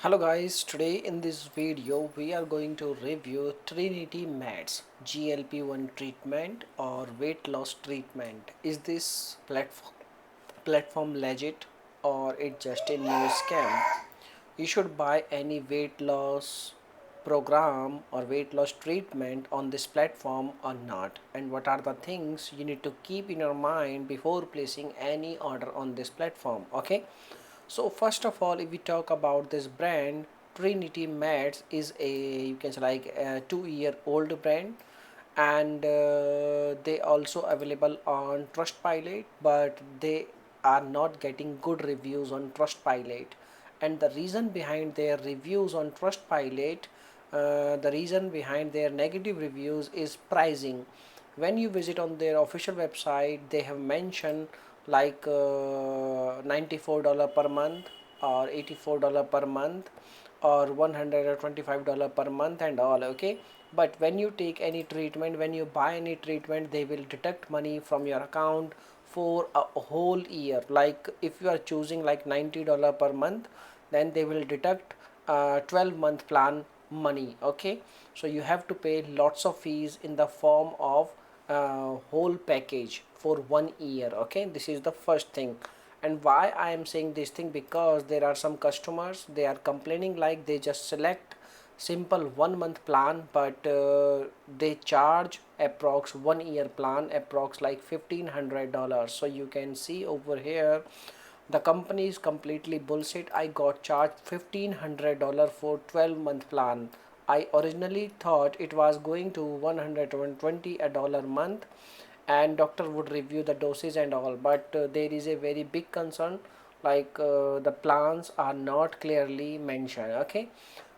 Hello guys, today in this video we are going to review Trinity Meds GLP-1 treatment or weight loss treatment. Is this platform legit or it just a new scam? You should buy any weight loss program or weight loss treatment on this platform or not, and what are the things you need to keep in your mind before placing any order on this platform. Okay, so first of all, if we talk about this brand, Trinity Meds is a, you can say, like a 2 year old brand, and they also available on Trustpilot, but they are not getting good reviews on Trustpilot. And the reason behind their reviews on Trustpilot, the reason behind their negative reviews is pricing. When you visit on their official website, they have mentioned like $94 per month or $84 per month or $125 per month and all. Okay, but when you take any treatment, when you buy any treatment, they will deduct money from your account for a whole year. Like if you are choosing like $90 per month, then they will deduct 12-month plan money. Okay, so you have to pay lots of fees in the form of whole package for 1 year. Okay, this is the first thing. And why I am saying this thing, because there are some customers, they are complaining like they just select simple 1 month plan, but they charge approx 1 year plan approx like $1,500. So you can see over here the company is completely bullshit. I got charged $1,500 for 12-month plan. I originally thought it was going to $120 a month, and doctor would review the doses and all, but there is a very big concern, like the plans are not clearly mentioned. Okay,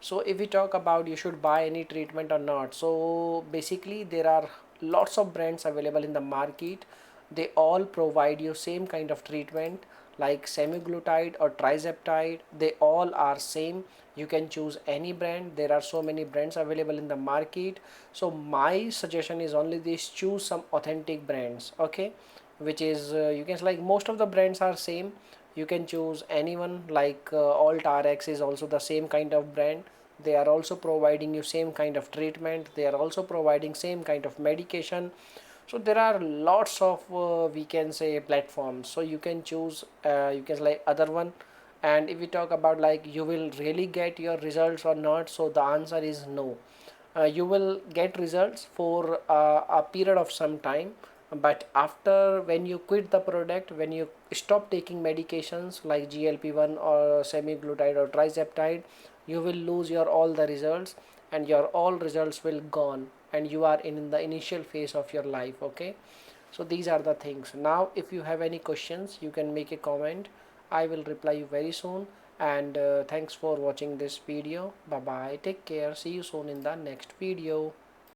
so if we talk about you should buy any treatment or not, so basically there are lots of brands available in the market. They all provide you same kind of treatment like semaglutide or trizeptide. They all are same. You can choose any brand. There are so many brands available in the market, so my suggestion is only this: choose some authentic brands. Okay, which is you can, like, most of the brands are same. You can choose anyone, like alt rx is also the same kind of brand. They are also providing you same kind of treatment. They are also providing same kind of medication. So there are lots of we can say platforms, so you can choose you can, like, other one. And if we talk about like you will really get your results or not, so the answer is no. You will get results for a period of some time, but after, when you quit the product, when you stop taking medications like GLP-1 or semaglutide or trizeptide, you will lose your all the results, and your all results will gone, and you are in the initial phase of your life. Okay, so these are the things. Now if you have any questions, you can make a comment. I will reply you very soon. And thanks for watching this video. Bye bye, take care, see you soon in the next video.